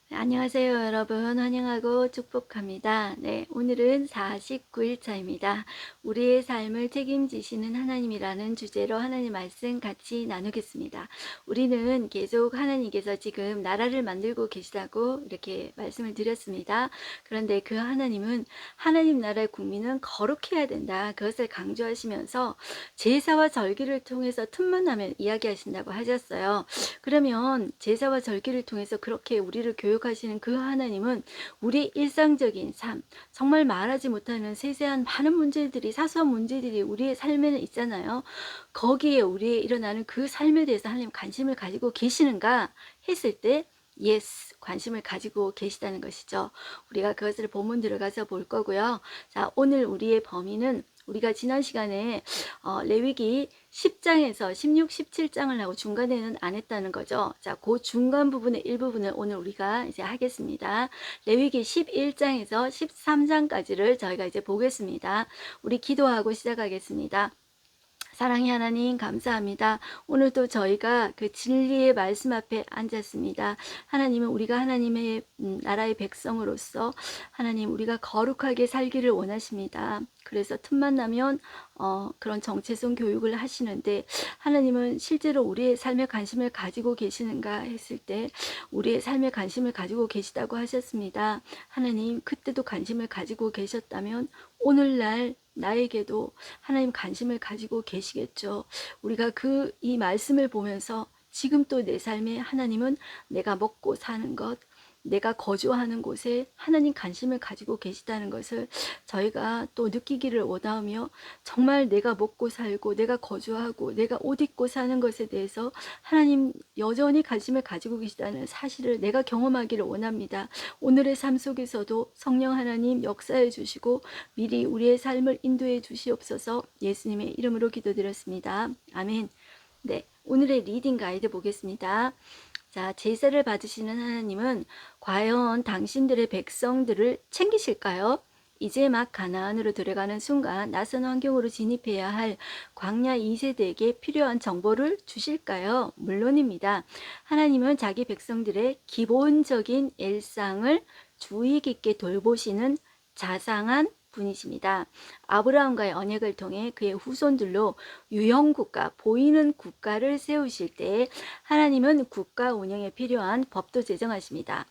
네, 안녕하세요 여러분. 환영하고 축복합니다. 네, 오늘은 49일차입니다. 우리의 삶을 책임지시는 하나님이라는 주제로 하나님 말씀 같이 나누겠습니다. 우리는 계속 하나님께서 지금 나라를 만들고 계시다고 이렇게 말씀을 드렸습니다. 그런데 그 하나님은 하나님 나라의 국민은 거룩해야 된다, 그것을 강조하시면서 제사와 절기를 통해서 틈만 나면 이야기하신다고 하셨어요. 그러면 제사와 절기를 통해서 그렇게 우리를 교육하시는 그 하나님은 우리 일상적인 삶, 정말 말하지 못하는 세세한 많은 문제들이, 사소한 문제들이 우리의 삶에는 있잖아요. 거기에 우리의 일어나는 그 삶에 대해서 하나님 관심을 가지고 계시는가 했을 때 예스, 관심을 가지고 계시다는 것이죠. 우리가 그것을 본문 들어가서 볼 거고요. 자, 오늘 우리의 범위는 우리가 지난 시간에 레위기 10장에서 16, 17장을 하고 중간에는 안 했다는 거죠. 자, 그 중간 부분의 일부분을 오늘 우리가 이제 하겠습니다. 레위기 11장에서 13장까지를 저희가 이제 보겠습니다. 우리 기도하고 시작하겠습니다. 사랑의 하나님 감사합니다. 오늘도 저희가 그 진리의 말씀 앞에 앉았습니다. 하나님은 우리가 하나님의 나라의 백성으로서 하나님 우리가 거룩하게 살기를 원하십니다. 그래서 틈만 나면 그런 정체성 교육을 하시는데 하나님은 실제로 우리의 삶에 관심을 가지고 계시는가 했을 때 우리의 삶에 관심을 가지고 계시다고 하셨습니다. 하나님 그때도 관심을 가지고 계셨다면 오늘날 나에게도 하나님 관심을 가지고 계시겠죠. 우리가 이 말씀을 보면서 지금 또 내 삶에 하나님은 내가 먹고 사는 것, 내가 거주하는 곳에 하나님 관심을 가지고 계시다는 것을 저희가 또 느끼기를 원하며, 정말 내가 먹고 살고 내가 거주하고 내가 옷 입고 사는 것에 대해서 하나님 여전히 관심을 가지고 계시다는 사실을 내가 경험하기를 원합니다. 오늘의 삶 속에서도 성령 하나님 역사해 주시고 미리 우리의 삶을 인도해 주시옵소서. 예수님의 이름으로 기도드렸습니다. 아멘. 네, 오늘의 리딩 가이드 보겠습니다. 자, 제사를 받으시는 하나님은 과연 당신들의 백성들을 챙기실까요? 이제 막 가나안으로 들어가는 순간 낯선 환경으로 진입해야 할 광야 2세대에게 필요한 정보를 주실까요? 물론입니다. 하나님은 자기 백성들의 기본적인 일상을 주의 깊게 돌보시는 자상한 분이십니다. 아브라함과의 언약을 통해 그의 후손들로 유형국가, 보이는 국가를 세우실 때 하나님은 국가 운영에 필요한 법도 제정하십니다.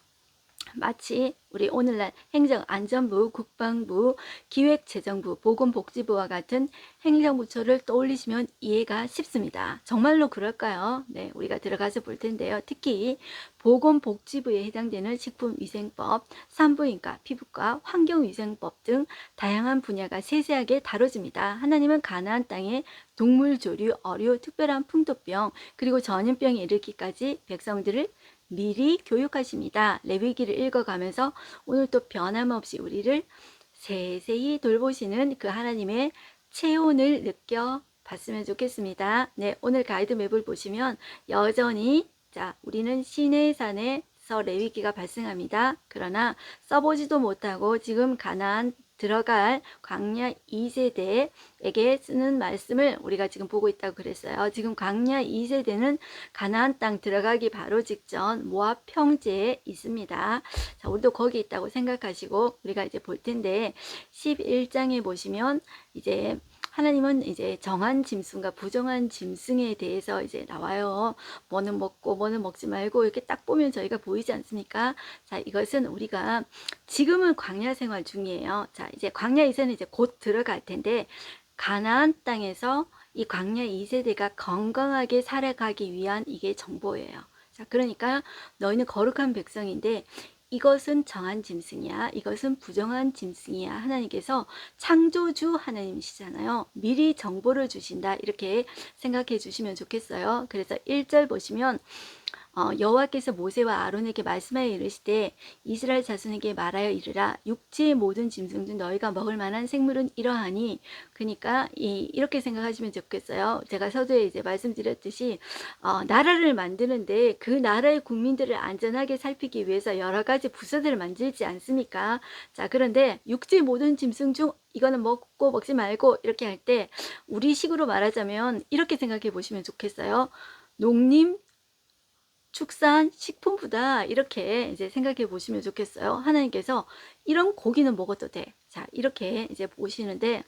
마치 우리 오늘날 행정안전부, 국방부, 기획재정부, 보건복지부와 같은 행정부처를 떠올리시면 이해가 쉽습니다. 정말로 그럴까요? 네, 우리가 들어가서 볼 텐데요. 특히 보건복지부에 해당되는 식품위생법, 산부인과, 피부과, 환경위생법 등 다양한 분야가 세세하게 다뤄집니다. 하나님은 가나안 땅에 동물조류, 어류, 특별한 풍토병, 그리고 전염병이 이르기까지 백성들을 미리 교육하십니다. 레위기를 읽어가면서 오늘 또 변함없이 우리를 세세히 돌보시는 그 하나님의 체온을 느껴봤으면 좋겠습니다. 네, 오늘 가이드맵을 보시면 여전히 우리는 시내산에서 레위기가 발생합니다. 그러나 써보지도 못하고 지금 가나안 들어갈 광야 2세대에게 쓰는 말씀을 우리가 지금 보고 있다고 그랬어요. 지금 광야 2세대는 가나안 땅 들어가기 바로 직전 모압 평지에 있습니다. 자, 우리도 거기 있다고 생각하시고 우리가 이제 볼 텐데 11장에 보시면 이제 하나님은 이제 정한 짐승과 부정한 짐승에 대해서 이제 나와요. 뭐는 먹고 뭐는 먹지 말고 이렇게 딱 보면 저희가 보이지 않습니까? 자, 이것은 우리가 지금은 광야 생활 중이에요. 자, 이제 광야 2세는 이제 곧 들어갈 텐데 가나안 땅에서 이 광야 2세대가 건강하게 살아가기 위한 이게 정보예요. 자, 그러니까 너희는 거룩한 백성인데 이것은 정한 짐승이야, 이것은 부정한 짐승이야. 하나님께서 창조주 하나님이시잖아요. 미리 정보를 주신다, 이렇게 생각해 주시면 좋겠어요. 그래서 1절 보시면 여호와께서 모세와 아론에게 말씀하여 이르시되 이스라엘 자손에게 말하여 이르라. 육지의 모든 짐승 중 너희가 먹을 만한 생물은 이러하니. 그러니까 이렇게 생각하시면 좋겠어요. 제가 서두에 이제 말씀드렸듯이 나라를 만드는데 그 나라의 국민들을 안전하게 살피기 위해서 여러 가지 부서들을 만들지 않습니까? 자, 그런데 육지의 모든 짐승 중 이거는 먹고 먹지 말고 이렇게 할 때 우리 식으로 말하자면 이렇게 생각해 보시면 좋겠어요. 농림 축산 식품부다 이렇게 이제 생각해 보시면 좋겠어요. 하나님께서 이런 고기는 먹어도 돼. 자, 이렇게 이제 보시는데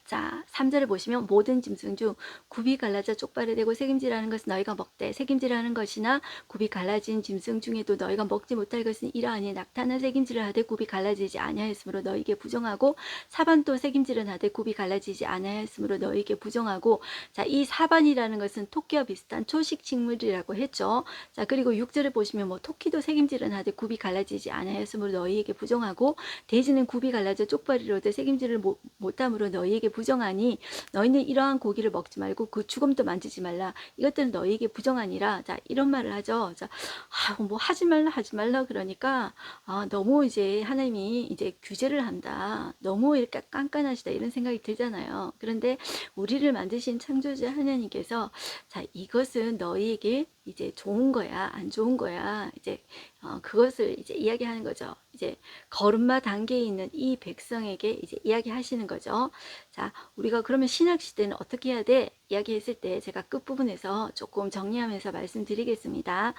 자, 3절을 보시면 모든 짐승 중 굽이 갈라져 쪽발이 되고 새김질하는 것은 너희가 먹되 새김질하는 것이나 굽이 갈라진 짐승 중에도 너희가 먹지 못할 것은 이러하니 낙타는 새김질을 하되 굽이 갈라지지 아니하였으므로 너희에게 부정하고 사반도 새김질은 하되 굽이 갈라지지 아니하였으므로 너희에게 부정하고 자, 이 사반이라는 것은 토끼와 비슷한 초식 식물이라고 했죠. 자, 그리고 6절을 보시면 뭐 토끼도 새김질은 하되 굽이 갈라지지 아니하였으므로 너희에게 부정하고 돼지는 굽이 갈라져 쪽발이로되 새김질을 못함으로 너희에게 부정하니 너희는 이러한 고기를 먹지 말고 그 죽음도 만지지 말라. 이것들은 너희에게 부정하니라. 자, 이런 말을 하죠. 자, 뭐 하지 말라 그러니까 너무 이제 하나님이 이제 규제를 한다. 너무 이렇게 깐깐하시다 이런 생각이 들잖아요. 그런데 우리를 만드신 창조자 하나님께서 자, 이것은 너희에게 이제 좋은 거야, 안 좋은 거야. 이제 그것을 이제 이야기하는 거죠. 이제 걸음마 단계에 있는 이 백성에게 이제 이야기하시는 거죠. 자, 우리가 그러면 신학 시대는 어떻게 해야 돼? 이야기했을 때 제가 끝부분에서 조금 정리하면서 말씀드리겠습니다.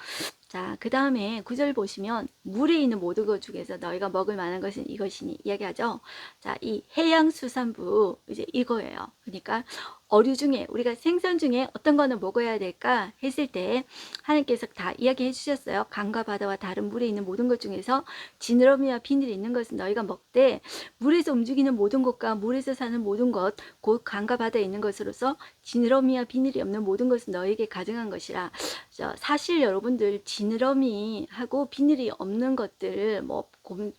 자, 그 다음에 9절 보시면 물에 있는 모든 것 중에서 너희가 먹을 만한 것은 이것이니 이야기하죠. 자, 이 해양수산부 이제 이거예요. 그러니까 어류 중에 우리가 생선 중에 어떤 거는 먹어야 될까 했을 때 하나님께서 다 이야기해 주셨어요. 강과 바다와 다른 물에 있는 모든 것 중에서 지느러미와 비늘이 있는 것은 너희가 먹되 물에서 움직이는 모든 것과 물에서 사는 모든 것 곧 강과 바다에 있는 것으로서 지느러미와 비늘이 없는 모든 것은 너희에게 가증한 것이라. 사실 여러분들 지느러미하고 비늘이 없는 것들 뭐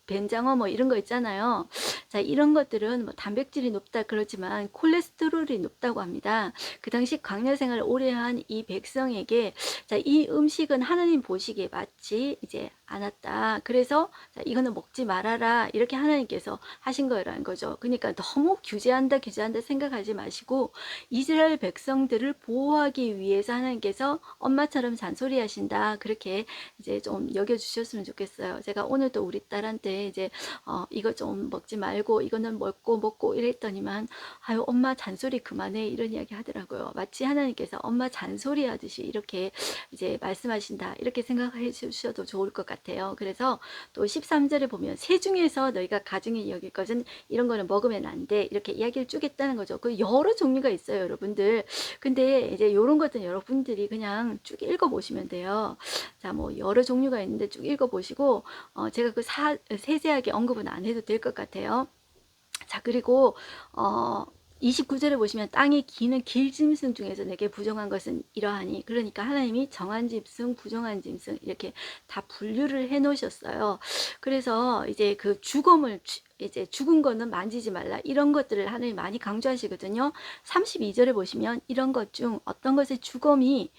뱀장어 뭐 이런 거 있잖아요. 자, 이런 것들은 뭐 단백질이 높다 그러지만 콜레스테롤이 높다고 합니다. 그 당시 광야 생활을 오래 한 이 백성에게 자, 이 음식은 하나님 보시기에 맞지 이제 않았다. 그래서 자, 이거는 먹지 말아라 이렇게 하나님께서 하신 거라는 거죠. 그러니까 너무 규제한다 생각하지 마시고 이스라엘 백성들을 보호하기 위해서 하나님께서 엄마처럼 잔소리하신다 그렇게 이제 좀 여겨주셨으면 좋겠어요. 제가 오늘도 우리 딸한테 이제 이거 좀 먹지 말고 이거는 먹고 이랬더니만 아유 엄마 잔소리 그만해 이런 이야기 하더라고요. 마치 하나님께서 엄마 잔소리 하듯이 이렇게 이제 말씀하신다 이렇게 생각해 주셔도 좋을 것 같아요. 그래서 또 13절에 보면 새 중에서 너희가 가증히 여길 것은 이런 거는 먹으면 안 돼 이렇게 이야기를 쭉 했다는 거죠. 그 여러 종류가 있어요 여러분들. 근데 이제 이런 것들은 여러분들이 그냥 쭉 읽어보시면 돼요. 자, 뭐 여러 종류가 있는데 쭉 읽어보시고 제가 그 세세하게 언급은 안 해도 될 것 같아요. 자, 그리고 29절에 보시면 땅에 기는 길짐승 중에서 내게 부정한 것은 이러하니 그러니까 하나님이 정한 짐승 부정한 짐승 이렇게 다 분류를 해 놓으셨어요. 그래서 이제 그 죽음을 이제 죽은 거는 만지지 말라 이런 것들을 하나님 많이 강조하시거든요. 32절에 보시면 이런 것 중 어떤 것의 죽음이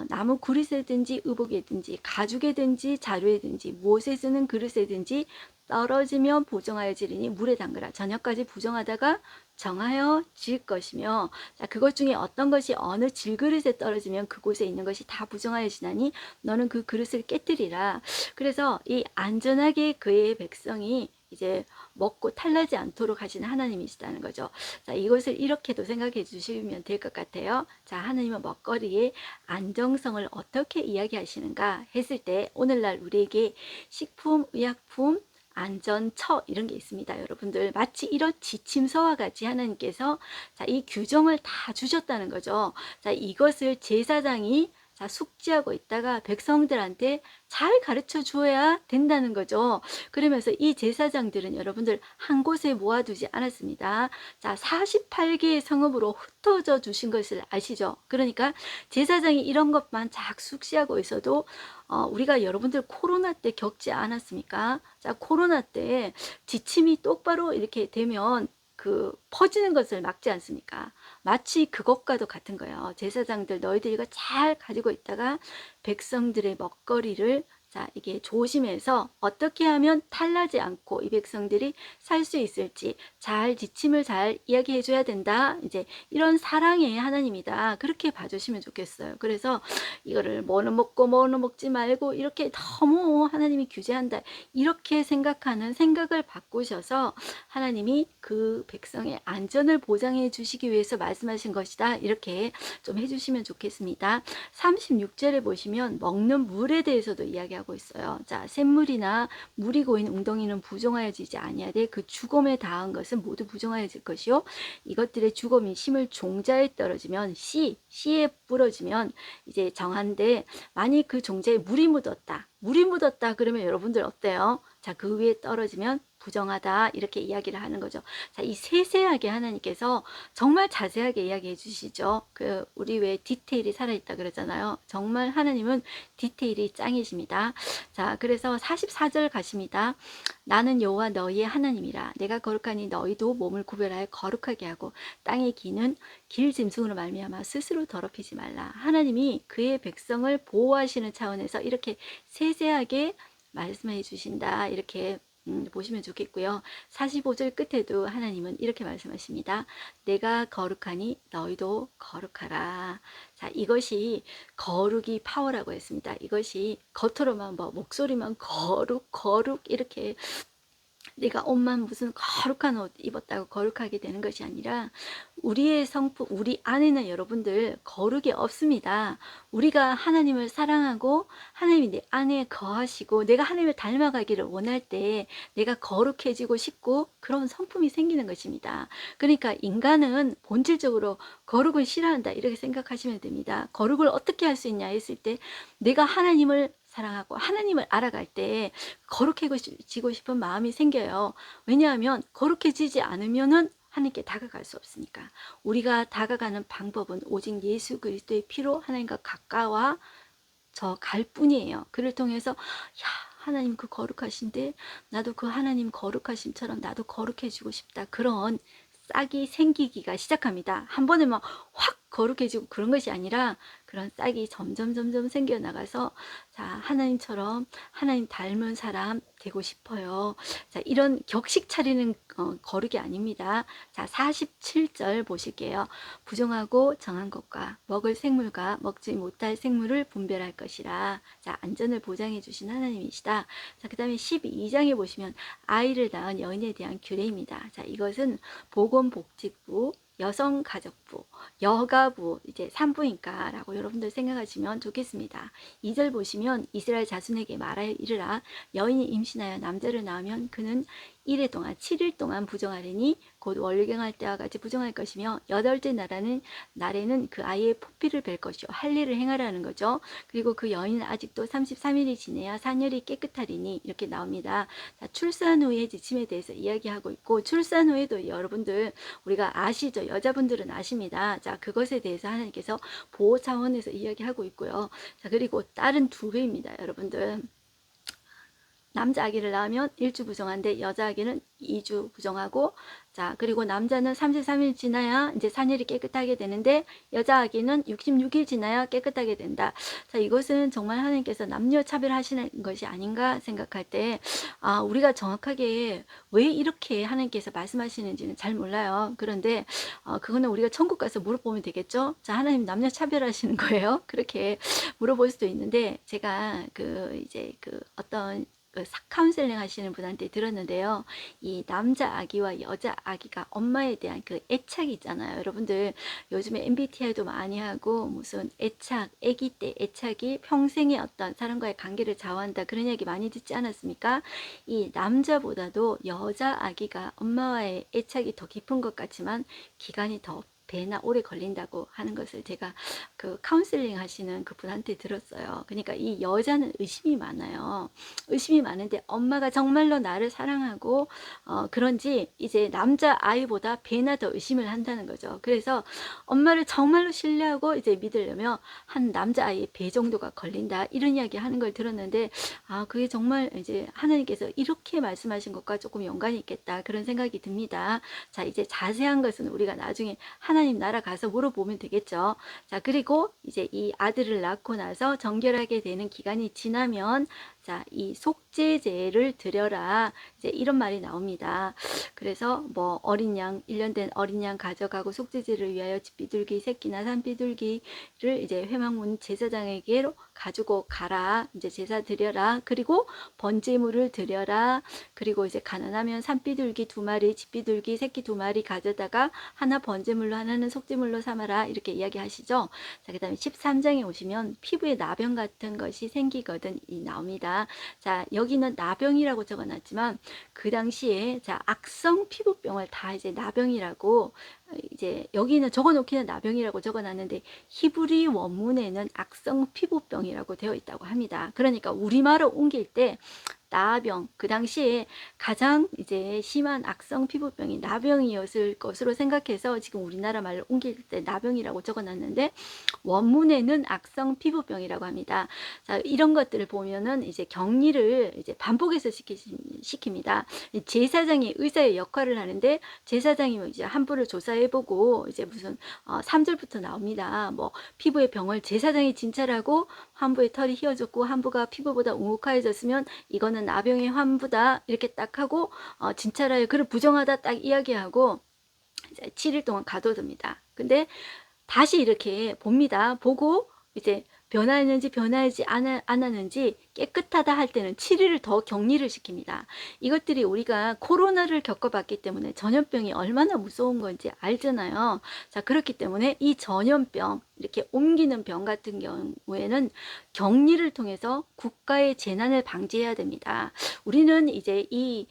나무 그릇에든지 의복에든지 가죽에든지 자루에든지 무엇에 쓰는 그릇에든지 떨어지면 부정하여 지리니 물에 담그라. 저녁까지 부정하다가 정하여 지을 것이며 자, 그것 중에 어떤 것이 어느 질그릇에 떨어지면 그곳에 있는 것이 다 부정하여 지나니 너는 그 그릇을 깨뜨리라. 그래서 이 안전하게 그의 백성이 이제 먹고 탈나지 않도록 하시는 하나님이시다는 거죠. 자, 이것을 이렇게도 생각해 주시면 될 것 같아요. 자, 하나님은 먹거리의 안정성을 어떻게 이야기하시는가 했을 때 오늘날 우리에게 식품, 의약품, 안전처 이런 게 있습니다. 여러분들 마치 이런 지침서와 같이 하나님께서 자, 이 규정을 다 주셨다는 거죠. 자, 이것을 제사장이 자, 숙지하고 있다가 백성들한테 잘 가르쳐 주어야 된다는 거죠. 그러면서 이 제사장들은 여러분들 한 곳에 모아두지 않았습니다. 자, 48개의 성읍으로 흩어져 주신 것을 아시죠? 그러니까 제사장이 이런 것만 잘 숙지하고 있어도 우리가 여러분들 코로나 때 겪지 않았습니까? 자, 코로나 때 지침이 똑바로 이렇게 되면 그 퍼지는 것을 막지 않습니까? 마치 그것과도 같은 거예요. 제사장들 너희들 이거 잘 가지고 있다가 백성들의 먹거리를 자, 이게 조심해서 어떻게 하면 탈나지 않고 이 백성들이 살 수 있을지 잘 지침을 잘 이야기해 줘야 된다. 이제 이런 사랑의 하나님이다. 그렇게 봐주시면 좋겠어요. 그래서 이거를 뭐는 먹고 뭐는 먹지 말고 이렇게 너무 하나님이 규제한다. 이렇게 생각하는 생각을 바꾸셔서 하나님이 그 백성의 안전을 보장해 주시기 위해서 말씀하신 것이다. 이렇게 좀 해주시면 좋겠습니다. 36절에 보시면 먹는 물에 대해서도 이야기하고 있어요. 자, 샘물이나 물이 고인 웅덩이는 부정하여지지 아니하되 그 죽음에 닿은 것은 모두 부정하여질 것이요 이것들의 죽음이 심을 종자에 떨어지면 씨에 부러지면 이제 정한데 만일 그 종자에 물이 묻었다 그러면 여러분들 어때요? 자, 그 위에 떨어지면 부정하다 이렇게 이야기를 하는 거죠. 자, 이 세세하게 하나님께서 정말 자세하게 이야기해 주시죠. 우리 왜 디테일이 살아있다 그러잖아요. 정말 하나님은 디테일이 짱이십니다. 자, 그래서 44절 가십니다. 나는 여호와 너희의 하나님이라. 내가 거룩하니 너희도 몸을 구별하여 거룩하게 하고 땅의 기는 길 짐승으로 말미암아 스스로 더럽히지 말라. 하나님이 그의 백성을 보호하시는 차원에서 이렇게 세세하게 말씀해 주신다. 이렇게 보시면 좋겠고요. 45절 끝에도 하나님은 이렇게 말씀하십니다. 내가 거룩하니 너희도 거룩하라. 자, 이것이 거룩이 파워라고 했습니다. 이것이 겉으로만 목소리만 거룩 이렇게 내가 옷만 무슨 거룩한 옷 입었다고 거룩하게 되는 것이 아니라 우리의 성품, 우리 안에는 여러분들 거룩이 없습니다. 우리가 하나님을 사랑하고 하나님이 내 안에 거하시고 내가 하나님을 닮아가기를 원할 때 내가 거룩해지고 싶고 그런 성품이 생기는 것입니다. 그러니까 인간은 본질적으로 거룩을 싫어한다 이렇게 생각하시면 됩니다. 거룩을 어떻게 할 수 있냐 했을 때 내가 하나님을 사랑하고 하나님을 알아갈 때 거룩해지고 싶은 마음이 생겨요. 왜냐하면 거룩해지지 않으면은 하나님께 다가갈 수 없으니까. 우리가 다가가는 방법은 오직 예수 그리스도의 피로 하나님과 가까워 저 갈 뿐이에요. 그를 통해서 야 하나님 그 거룩하신데 나도 그 하나님 거룩하심처럼 나도 거룩해지고 싶다. 그런 싹이 생기기가 시작합니다. 한 번에 막 확 거룩해지고 그런 것이 아니라 그런 싹이 점점 생겨나가서 자 하나님처럼 하나님 닮은 사람 되고 싶어요. 자 이런 격식 차리는 거룩이 아닙니다. 자 47절 보실게요. 부정하고 정한 것과 먹을 생물과 먹지 못할 생물을 분별할 것이라. 자 안전을 보장해 주신 하나님이시다. 자 그 다음에 12장에 보시면 아이를 낳은 여인에 대한 규례입니다. 자 이것은 보건복지부 여성가족부, 여가부, 이제 산부인과 라고 여러분들 생각하시면 좋겠습니다. 2절 보시면 이스라엘 자손에게 말하여 이르라. 여인이 임신하여 남자를 낳으면 그는 1회 동안 7일 동안 부정하리니 곧 월경할 때와 같이 부정할 것이며 여덟째 날에는 그 아이의 포피를 벨 것이요 할례를 행하라는 거죠. 그리고 그 여인은 아직도 33일이 지내야 산열이 깨끗하리니 이렇게 나옵니다. 자, 출산 후의 지침에 대해서 이야기하고 있고 출산 후에도 여러분들 우리가 아시죠? 여자분들은 아십니다. 자 그것에 대해서 하나님께서 보호 차원에서 이야기하고 있고요. 자 그리고 딸은 두 배입니다. 여러분들 남자 아기를 낳으면 1주 부정한데 여자 아기는 2주 부정하고 자 그리고 남자는 33일 지나야 이제 산열이 깨끗하게 되는데 여자 아기는 66일 지나야 깨끗하게 된다. 자 이것은 정말 하나님께서 남녀 차별하시는 것이 아닌가 생각할 때 우리가 정확하게 왜 이렇게 하나님께서 말씀하시는지는 잘 몰라요. 그런데 그거는 우리가 천국 가서 물어보면 되겠죠. 자 하나님 남녀 차별하시는 거예요. 그렇게 물어볼 수도 있는데 제가 이제 어떤 카운셀링 하시는 분한테 들었는데요. 이 남자 아기와 여자 아기가 엄마에 대한 그 애착이 있잖아요. 여러분들 요즘에 MBTI도 많이 하고 무슨 애착, 아기 때 애착이 평생의 어떤 사람과의 관계를 좌우한다 그런 얘기 많이 듣지 않았습니까? 이 남자보다도 여자 아기가 엄마와의 애착이 더 깊은 것 같지만 기간이 더 배나 오래 걸린다고 하는 것을 제가 카운셀링 하시는 그 분한테 들었어요. 그러니까 이 여자는 의심이 많아요. 의심이 많은데 엄마가 정말로 나를 사랑하고 그런지 이제 남자 아이보다 배나 더 의심을 한다는 거죠. 그래서 엄마를 정말로 신뢰하고 이제 믿으려면 한 남자 아이의 배 정도가 걸린다 이런 이야기 하는 걸 들었는데 그게 정말 이제 하나님께서 이렇게 말씀하신 것과 조금 연관이 있겠다 그런 생각이 듭니다. 자 이제 자세한 것은 우리가 나중에 하나님 나라 가서 물어보면 되겠죠. 자 그리고 이제 이 아들을 낳고 나서 정결하게 되는 기간이 지나면 자, 이 속죄제를 드려라. 이제 이런 말이 나옵니다. 그래서 뭐 어린 양, 1년 된 어린 양 가져가고 속죄제를 위하여 집비둘기 새끼나 산비둘기를 이제 회막문 제사장에게 가지고 가라. 이제 제사 드려라. 그리고 번제물을 드려라. 그리고 이제 가난하면 산비둘기 2마리, 집비둘기 새끼 2마리 가져다가 하나 번제물로 하나는 속죄물로 삼아라. 이렇게 이야기하시죠. 자, 그다음에 13장에 오시면 피부에 나병 같은 것이 생기거든 이 나옵니다. 자, 여기는 나병이라고 적어놨지만 그 당시에 자, 악성 피부병을 다 이제 나병이라고 이제 여기는 적어놓기는 나병이라고 적어놨는데 히브리 원문에는 악성 피부병이라고 되어 있다고 합니다. 그러니까 우리말로 옮길 때 나병, 그 당시에 가장 이제 심한 악성 피부병이 나병이었을 것으로 생각해서 지금 우리나라 말로 옮길 때 나병이라고 적어놨는데 원문에는 악성 피부병이라고 합니다. 자, 이런 것들을 보면은 이제 격리를 이제 반복해서 시킵니다. 제사장이 의사의 역할을 하는데 제사장이 이제 환부를 조사해보고 이제 무슨 3절부터 나옵니다. 뭐 피부의 병을 제사장이 진찰하고 환부의 털이 휘어졌고 환부가 피부보다 우묵하여졌으면 이거는 나병의 환부다 이렇게 딱 하고 진찰하여 그를 부정하다 딱 이야기하고 이제 7일 동안 가둬둡니다. 근데 다시 이렇게 봅니다. 보고 이제 변화했는지 변화하지 않았는지 깨끗하다 할 때는 7일을 더 격리를 시킵니다. 이것들이 우리가 코로나를 겪어봤기 때문에 전염병이 얼마나 무서운 건지 알잖아요. 자, 그렇기 때문에 이 전염병, 이렇게 옮기는 병 같은 경우에는 격리를 통해서 국가의 재난을 방지해야 됩니다. 우리는 이제 이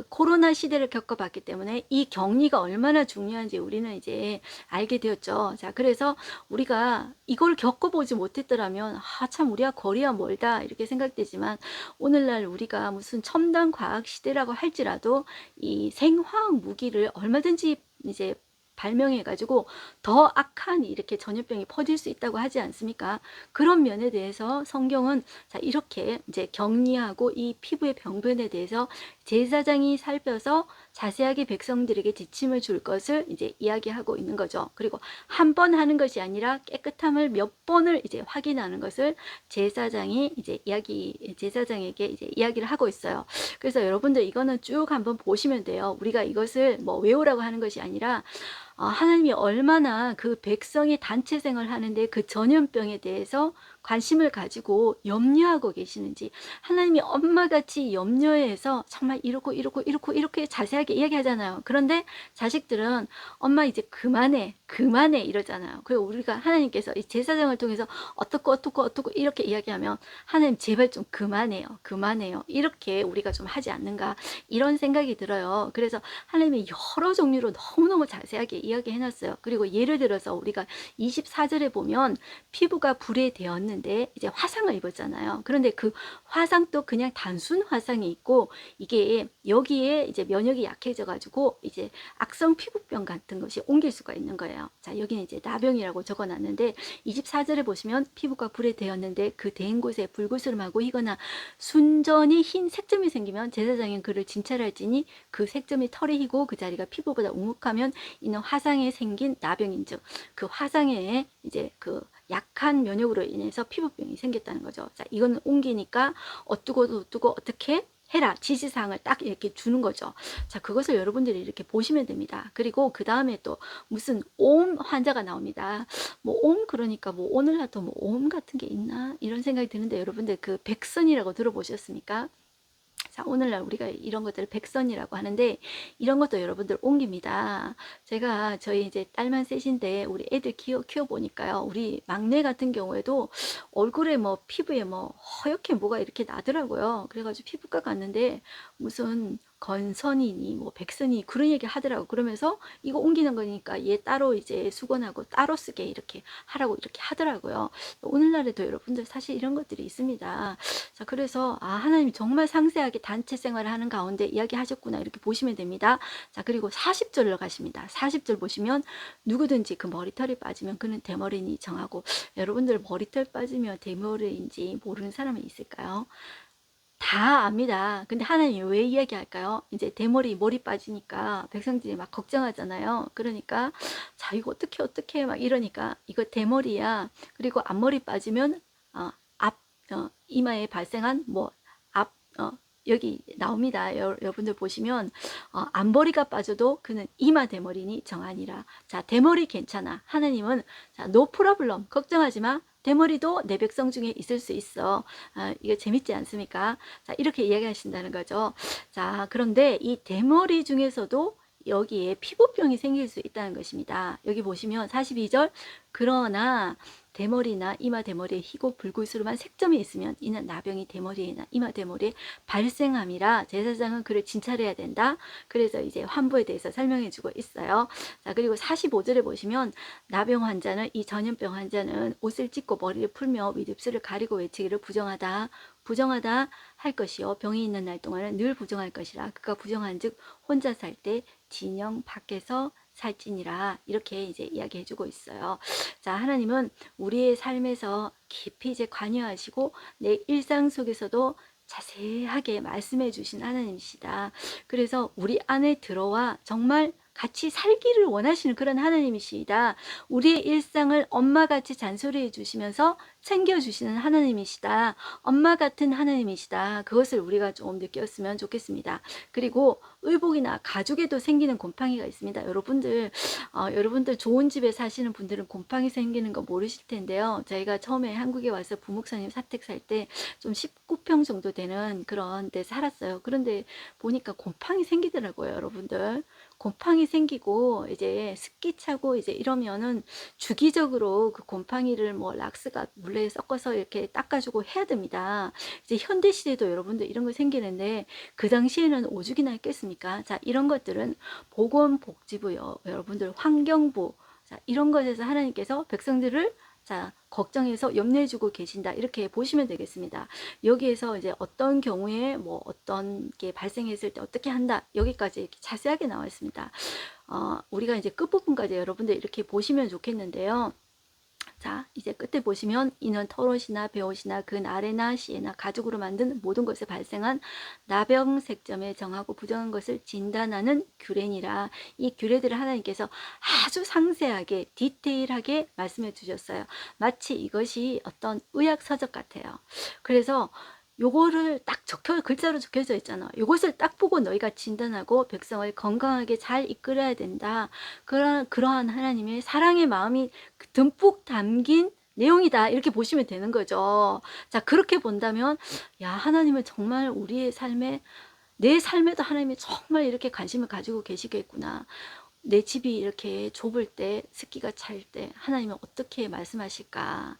코로나 시대를 겪어봤기 때문에 이 격리가 얼마나 중요한지 우리는 이제 알게 되었죠. 자, 그래서 우리가 이걸 겪어보지 못했더라면 참 우리가 거리가 멀다 이렇게 생각되지만 오늘날 우리가 무슨 첨단 과학 시대라고 할지라도 이 생화학 무기를 얼마든지 이제 발명해가지고 더 악한 이렇게 전염병이 퍼질 수 있다고 하지 않습니까? 그런 면에 대해서 성경은 자, 이렇게 이제 격리하고 이 피부의 병변에 대해서 제사장이 살펴서 자세하게 백성들에게 지침을 줄 것을 이제 이야기하고 있는 거죠. 그리고 한 번 하는 것이 아니라 깨끗함을 몇 번을 이제 확인하는 것을 제사장이 이제 제사장에게 이제 이야기를 하고 있어요. 그래서 여러분들 이거는 쭉 한번 보시면 돼요. 우리가 이것을 뭐 외우라고 하는 것이 아니라 하나님이 얼마나 그 백성이 단체 생활을 하는데 그 전염병에 대해서 관심을 가지고 염려하고 계시는지 하나님이 엄마같이 염려해서 정말 이렇게 자세하게 이야기하잖아요. 그런데 자식들은 엄마 이제 그만해 이러잖아요. 그리고 우리가 하나님께서 이 제사장을 통해서 어떻고 이렇게 이야기하면 하나님 제발 좀 그만해요 이렇게 우리가 좀 하지 않는가 이런 생각이 들어요. 그래서 하나님이 여러 종류로 너무너무 자세하게 이야기해놨어요. 그리고 예를 들어서 우리가 24절에 보면 피부가 불에 되었는데 이제 화상을 입었잖아요. 그런데 그 화상도 그냥 단순 화상이 있고 이게 여기에 이제 면역이 약해져 가지고 이제 악성 피부병 같은 것이 옮길 수가 있는 거예요. 자, 여기는 이제 나병이라고 적어놨는데 24절에 보시면 피부가 불에 되었는데 그 된 곳에 불구스름하고 희거나 순전히 흰 색점이 생기면 제사장은 그를 진찰할지니 그 색점이 털이 희고 그 자리가 피부보다 우묵하면 이는 화상에 생긴 나병인즉 그 화상에 이제 그 약한 면역으로 인해서 피부병이 생겼다는 거죠. 자, 이거는 옮기니까 어뜨고 어떻게 해라 지시사항을 딱 이렇게 주는 거죠. 자, 그것을 여러분들이 이렇게 보시면 됩니다. 그리고 그 다음에 또 무슨 옴 환자가 나옵니다. 뭐 옴 그러니까 뭐 오늘날도 뭐 옴 같은 게 있나 이런 생각이 드는데 여러분들 그 백선이라고 들어보셨습니까? 자, 오늘날 우리가 이런 것들을 백선이라고 하는데 이런 것도 여러분들 옮깁니다. 제가 저희 이제 딸만 셋인데 우리 애들 키워보니까요. 우리 막내 같은 경우에도 얼굴에 뭐 피부에 뭐 허옇게 뭐가 이렇게 나더라고요. 그래가지고 피부과 갔는데 무슨 건선이니 뭐 백선이 그런 얘기 하더라고. 그러면서 이거 옮기는 거니까 얘 따로 이제 수건하고 따로 쓰게 이렇게 하라고 이렇게 하더라고요. 오늘날에도 여러분들 사실 이런 것들이 있습니다. 자, 그래서 하나님이 정말 상세하게 단체 생활을 하는 가운데 이야기하셨구나 이렇게 보시면 됩니다. 자, 그리고 40절로 가십니다. 40절 보시면 누구든지 그 머리털이 빠지면 그는 대머리니 정하고 여러분들 머리털 빠지면 대머리인지 모르는 사람이 있을까요? 다 압니다. 근데 하나님이 왜 이야기할까요? 이제 머리 빠지니까 백성들이 막 걱정하잖아요. 그러니까 자, 이거 어떻게 막 이러니까 이거 대머리야. 그리고 앞머리 빠지면 앞 이마에 발생한 뭐 여기 나옵니다. 여러분들 보시면 안머리가 빠져도 그는 이마 대머리니 정하니라. 자, 대머리 괜찮아. 하나님은 자, 노 프로블럼 걱정하지 마. 대머리도 내 백성 중에 있을 수 있어. 이거 재밌지 않습니까? 자, 이렇게 이야기하신다는 거죠. 자, 그런데 이 대머리 중에서도 여기에 피부병이 생길 수 있다는 것입니다. 여기 보시면 42절 그러나 대머리나 이마 대머리에 희고 붉을수록만 색점이 있으면 이는 나병이 대머리나 이마 대머리에 발생함이라 제사장은 그를 진찰해야 된다. 그래서 이제 환부에 대해서 설명해 주고 있어요. 자, 그리고 45절에 보시면 나병 환자는 이 전염병 환자는 옷을 찢고 머리를 풀며 윗입술을 가리고 외치기를 부정하다 할 것이요 병이 있는 날 동안은 늘 부정할 것이라 그가 부정한즉 혼자 살 때 진영 밖에서 살찌니라 이렇게 이제 이야기해 주고 있어요. 자, 하나님은 우리의 삶에서 깊이 이제 관여하시고 내 일상 속에서도 자세하게 말씀해 주신 하나님이시다. 그래서 우리 안에 들어와 정말 같이 살기를 원하시는 그런 하나님이시다. 우리의 일상을 엄마같이 잔소리해 주시면서 챙겨주시는 하나님이시다. 엄마 같은 하나님이시다. 그것을 우리가 좀 느꼈으면 좋겠습니다. 그리고 의복이나 가죽에도 생기는 곰팡이가 있습니다. 여러분들 좋은 집에 사시는 분들은 곰팡이 생기는 거 모르실 텐데요. 저희가 처음에 한국에 와서 부목사님 사택 살 때 좀 19평 정도 되는 그런 데 살았어요. 그런데 보니까 곰팡이 생기더라고요, 여러분들. 곰팡이 생기고 이제 습기 차고 이제 이러면은 주기적으로 그 곰팡이를 뭐 락스가 물에 섞어서 이렇게 닦아주고 해야 됩니다. 이제 현대 시대도 여러분들 이런 거 생기는데 그 당시에는 오죽이나 했겠습니까? 자, 이런 것들은 보건복지부 여러분들 환경부 자, 이런 것에서 하나님께서 백성들을 자, 걱정해서 염려해주고 계신다. 이렇게 보시면 되겠습니다. 여기에서 이제 어떤 경우에 뭐 어떤 게 발생했을 때 어떻게 한다. 여기까지 이렇게 자세하게 나와 있습니다. 우리가 이제 끝부분까지 여러분들 이렇게 보시면 좋겠는데요. 자, 이제 끝에 보시면 이는 털옷이나 베옷이나 그 나래나 시에나 가죽으로 만든 모든 것에 발생한 나병 색점에 정하고 부정한 것을 진단하는 규례니라. 이 규례들을 하나님께서 아주 상세하게 디테일하게 말씀해 주셨어요. 마치 이것이 어떤 의학 서적 같아요. 그래서 요거를 딱 글자로 적혀져 있잖아. 요것을 딱 보고 너희가 진단하고 백성을 건강하게 잘 이끌어야 된다. 그러한 하나님의 사랑의 마음이 듬뿍 담긴 내용이다. 이렇게 보시면 되는 거죠. 자, 그렇게 본다면, 야, 하나님은 정말 우리의 삶에, 내 삶에도 하나님이 정말 이렇게 관심을 가지고 계시겠구나. 내 집이 이렇게 좁을 때, 습기가 찰 때, 하나님은 어떻게 말씀하실까?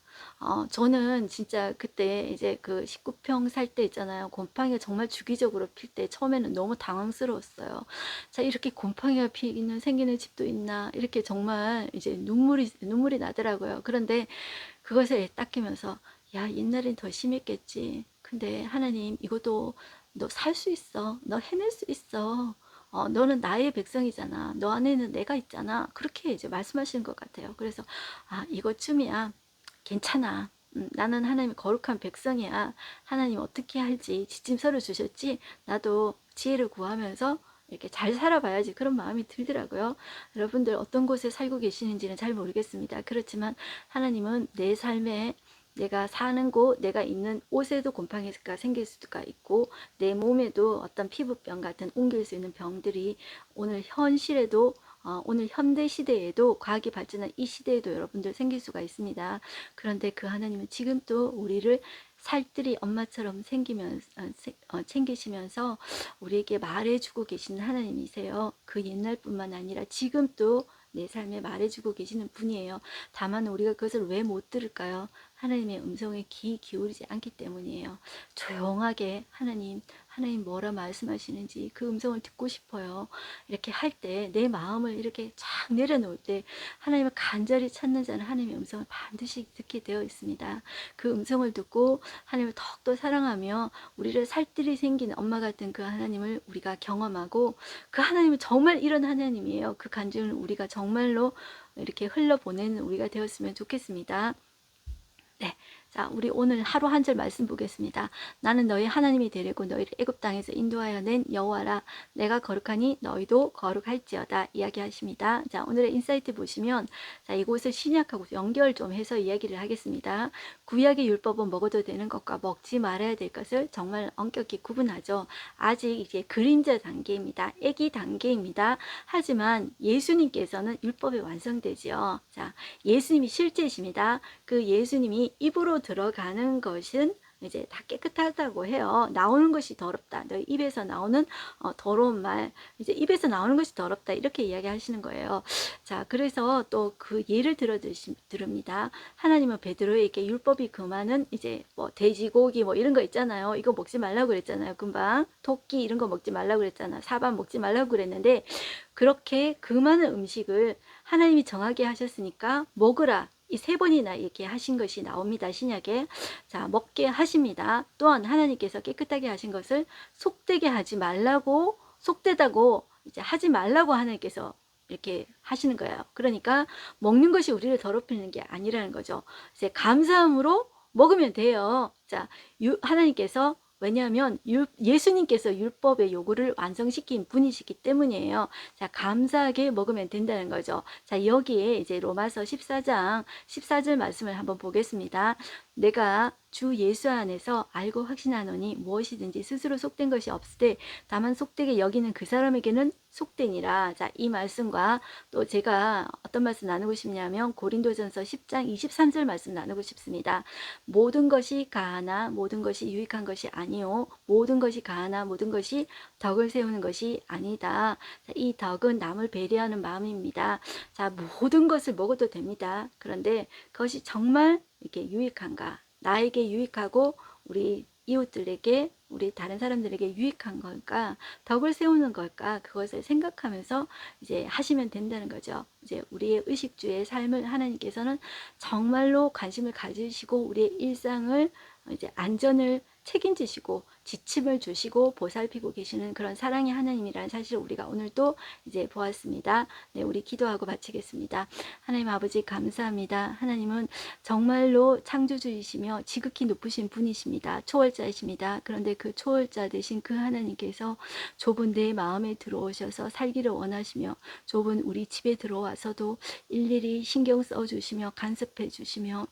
저는 진짜 그때 이제 그 19평 살 때 있잖아요. 곰팡이가 정말 주기적으로 필 때 처음에는 너무 당황스러웠어요. 자, 이렇게 곰팡이가 생기는 집도 있나? 이렇게 정말 이제 눈물이 나더라고요. 그런데 그것을 딱 끼면서, 야, 옛날엔 더 심했겠지. 근데 하나님, 이것도 너 살 수 있어. 너 해낼 수 있어. 너는 나의 백성이잖아. 너 안에는 내가 있잖아. 그렇게 이제 말씀하시는 것 같아요. 그래서, 이것쯤이야. 괜찮아. 나는 하나님의 거룩한 백성이야. 하나님 어떻게 할지 지침서를 주셨지. 나도 지혜를 구하면서 이렇게 잘 살아봐야지 그런 마음이 들더라고요. 여러분들 어떤 곳에 살고 계시는지는 잘 모르겠습니다. 그렇지만 하나님은 내 삶에 내가 사는 곳, 내가 있는 옷에도 곰팡이가 생길 수가 있고 내 몸에도 어떤 피부병 같은 옮길 수 있는 병들이 오늘 현실에도 오늘 현대 시대에도 과학이 발전한 이 시대에도 여러분들 생길 수가 있습니다. 그런데 그 하나님은 지금 또 우리를 살뜰히 엄마처럼 챙기시면서 우리에게 말해주고 계시는 하나님이세요. 그 옛날뿐만 아니라 지금 또 내 삶에 말해주고 계시는 분이에요. 다만 우리가 그것을 왜 못 들을까요? 하나님의 음성에 귀 기울이지 않기 때문이에요. 조용하게 하나님 뭐라 말씀하시는지 그 음성을 듣고 싶어요. 이렇게 할 때 내 마음을 이렇게 쫙 내려놓을 때 하나님을 간절히 찾는 자는 하나님의 음성을 반드시 듣게 되어 있습니다. 그 음성을 듣고 하나님을 더욱더 사랑하며 우리를 살뜰히 생긴 엄마 같은 그 하나님을 우리가 경험하고 그 하나님은 정말 이런 하나님이에요. 그 간증을 우리가 정말로 이렇게 흘러보내는 우리가 되었으면 좋겠습니다. 네, 자, 우리 오늘 하루 한 절 말씀 보겠습니다. 나는 너희 하나님이 되려고 너희를 애굽 땅에서 인도하여 낸 여호와라. 내가 거룩하니 너희도 거룩할지어다 이야기하십니다. 자, 오늘의 인사이트 보시면 자, 이곳을 신약하고 연결 좀 해서 이야기를 하겠습니다. 구약의 율법은 먹어도 되는 것과 먹지 말아야 될 것을 정말 엄격히 구분하죠. 아직 이제 그림자 단계입니다. 애기 단계입니다. 하지만 예수님께서는 율법이 완성되지요. 자, 예수님이 실제이십니다. 그 예수님이 입으로 들어가는 것은 이제 다 깨끗하다고 해요. 나오는 것이 더럽다. 너희 입에서 나오는 더러운 말, 이제 입에서 나오는 것이 더럽다. 이렇게 이야기하시는 거예요. 자, 그래서 또 그 예를 들읍니다. 하나님은 베드로에게 율법이 금하는 이제 뭐 돼지고기 뭐 이런 거 있잖아요. 이거 먹지 말라고 그랬잖아요. 금방 토끼 이런 거 먹지 말라고 그랬잖아. 사반 먹지 말라고 그랬는데 그렇게 금하는 음식을 하나님이 정하게 하셨으니까 먹으라. 이 세 번이나 이렇게 하신 것이 나옵니다. 신약에. 자, 먹게 하십니다. 또한 하나님께서 깨끗하게 하신 것을 속되게 하지 말라고, 속되다고 이제 하지 말라고 하나님께서 이렇게 하시는 거예요. 그러니까 먹는 것이 우리를 더럽히는 게 아니라는 거죠. 이제 감사함으로 먹으면 돼요. 자, 하나님께서 왜냐하면 예수님께서 율법의 요구를 완성시킨 분이시기 때문이에요. 자, 감사하게 먹으면 된다는 거죠. 자, 여기에 이제 로마서 14장 14절 말씀을 한번 보겠습니다. 내가 주 예수 안에서 알고 확신하노니 무엇이든지 스스로 속된 것이 없으되 다만 속되게 여기는 그 사람에게는 속되니라. 자, 이 말씀과 또 제가 어떤 말씀 나누고 싶냐면 고린도전서 10장 23절 말씀 나누고 싶습니다. 모든 것이 가하나 모든 것이 유익한 것이 아니요 모든 것이 가하나 모든 것이 덕을 세우는 것이 아니다. 자, 이 덕은 남을 배려하는 마음입니다. 자, 모든 것을 먹어도 됩니다. 그런데 그것이 정말 이렇게 유익한가? 나에게 유익하고 우리 이웃들에게 우리 다른 사람들에게 유익한 걸까? 덕을 세우는 걸까? 그것을 생각하면서 이제 하시면 된다는 거죠. 이제 우리의 의식주의 삶을 하나님께서는 정말로 관심을 가지시고 우리의 일상을 이제 안전을 책임지시고 지침을 주시고 보살피고 계시는 그런 사랑의 하나님이라는 사실을 우리가 오늘 또 이제 보았습니다. 네, 우리 기도하고 마치겠습니다. 하나님 아버지 감사합니다. 하나님은 정말로 창조주이시며 지극히 높으신 분이십니다. 초월자이십니다. 그런데 그 초월자 되신 그 하나님께서 좁은 내 마음에 들어오셔서 살기를 원하시며 좁은 우리 집에 들어와서도 일일이 신경 써주시며 간섭해 주시며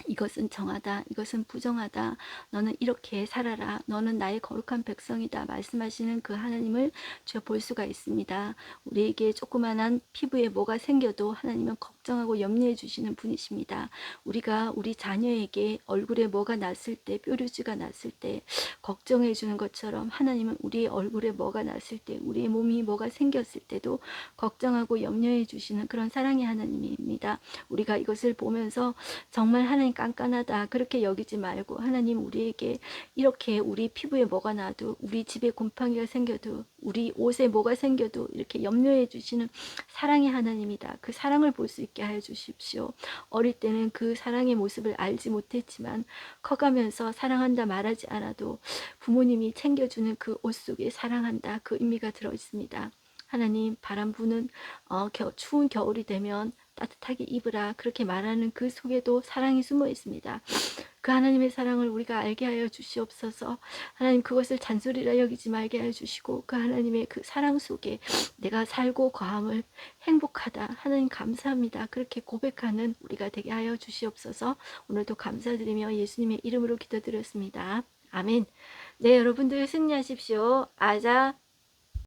이것은 정하다, 이것은 부정하다, 너는 이렇게 살아라, 너는 나의 거룩한 백성이다 말씀하시는 그 하나님을 제가 볼 수가 있습니다. 우리에게 조그만한 피부에 뭐가 생겨도 하나님은 걱정하고 염려해 주시는 분이십니다. 우리가 우리 자녀에게 얼굴에 뭐가 났을 때, 뾰루지가 났을 때 걱정해 주는 것처럼 하나님은 우리의 얼굴에 뭐가 났을 때, 우리의 몸이 뭐가 생겼을 때도 걱정하고 염려해 주시는 그런 사랑의 하나님입니다. 우리가 이것을 보면서 정말 하나님 깐깐하다 그렇게 여기지 말고 하나님 우리에게 이렇게 우리 피부에 뭐가 나도 우리 집에 곰팡이가 생겨도 우리 옷에 뭐가 생겨도 이렇게 염려해 주시는 사랑의 하나님이다. 그 사랑을 볼 수 있게 하여 주십시오. 어릴 때는 그 사랑의 모습을 알지 못했지만 커가면서 사랑한다 말하지 않아도 부모님이 챙겨주는 그 옷 속에 사랑한다 그 의미가 들어 있습니다. 하나님 바람 부는 추운 겨울이 되면 따뜻하게 입으라 그렇게 말하는 그 속에도 사랑이 숨어 있습니다. 그 하나님의 사랑을 우리가 알게 하여 주시옵소서. 하나님 그것을 잔소리라 여기지 말게 하여 주시고 그 하나님의 그 사랑 속에 내가 살고 거함을 행복하다. 하나님 감사합니다. 그렇게 고백하는 우리가 되게 하여 주시옵소서. 오늘도 감사드리며 예수님의 이름으로 기도드렸습니다. 아멘. 네, 여러분들 승리하십시오. 아자.